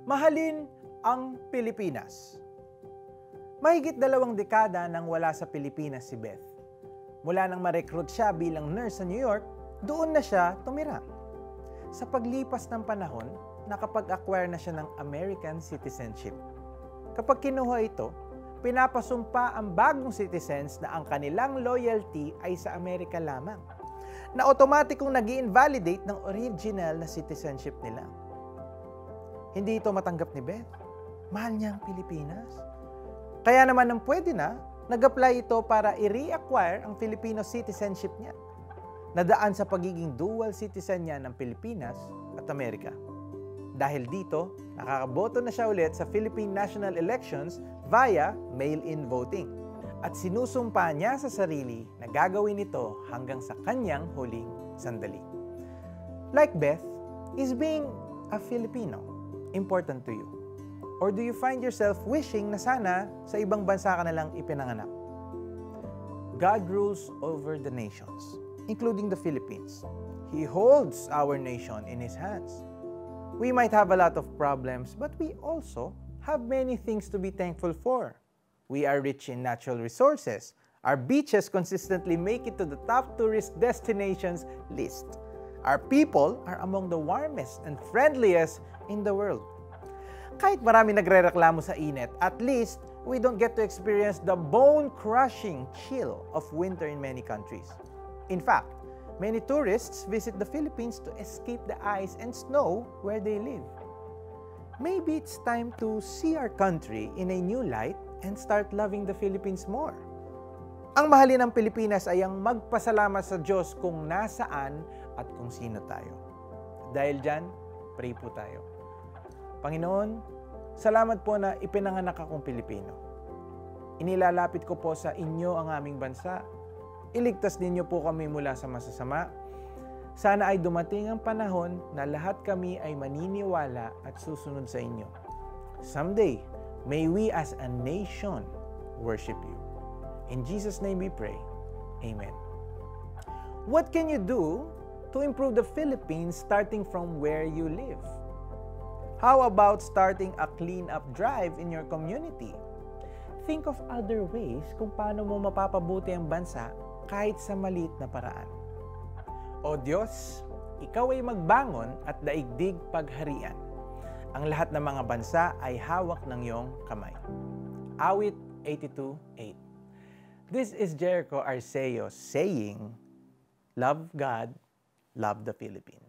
Mahalin ang Pilipinas. Mahigit 2 dekada nang wala sa Pilipinas si Beth. Mula nang ma-recruit siya bilang nurse sa New York, doon na siya tumira. Sa paglipas ng panahon, nakapag-acquire na siya ng American citizenship. Kapag kinuha ito, pinapasumpa ang bagong citizens na ang kanilang loyalty ay sa Amerika lamang, na otomatikong nag-i-invalidate ng original na citizenship nila. Hindi ito matanggap ni Beth. Mahal niya ang Pilipinas. Kaya naman nang pwede na, nag-apply ito para i-reacquire ang Filipino citizenship niya. Nadaan sa pagiging dual citizen niya ng Pilipinas at Amerika. Dahil dito, nakakaboto na siya ulit sa Philippine National Elections via mail-in voting. At sinusumpa niya sa sarili na gagawin ito hanggang sa kanyang huling sandali. Like Beth, is being a Filipino important to you? Or do you find yourself wishing na sana sa ibang bansa ka na lang ipinanganak? God rules over the nations, including the Philippines. He holds our nation in His hands. We might have a lot of problems, but we also have many things to be thankful for. We are rich in natural resources. Our beaches consistently make it to the top tourist destinations list. Our people are among the warmest and friendliest in the world. Kahit marami nagrereklamo sa init, at least we don't get to experience the bone-crushing chill of winter in many countries. In fact, many tourists visit the Philippines to escape the ice and snow where they live. Maybe it's time to see our country in a new light and start loving the Philippines more. Ang mahalin ng Pilipinas ay ang magpasalamat sa Diyos kung nasaan at kung sino tayo. Dahil dyan, pray po tayo. Panginoon, salamat po na ipinanganak akong Pilipino. Inilalapit ko po sa inyo ang aming bansa. Iligtas ninyo po kami mula sa masasama. Sana ay dumating ang panahon na lahat kami ay maniniwala at susunod sa inyo. Someday, may we as a nation worship you. In Jesus' name we pray. Amen. What can you do to improve the Philippines starting from where you live? How about starting a clean-up drive in your community? Think of other ways kung paano mo mapapabuti ang bansa kahit sa maliit na paraan. O Diyos, Ikaw ay magbangon at daigdig pagharian. Ang lahat ng mga bansa ay hawak ng iyong kamay. Awit 82:8. This is Jericho Arceo saying, love God, love the Philippines.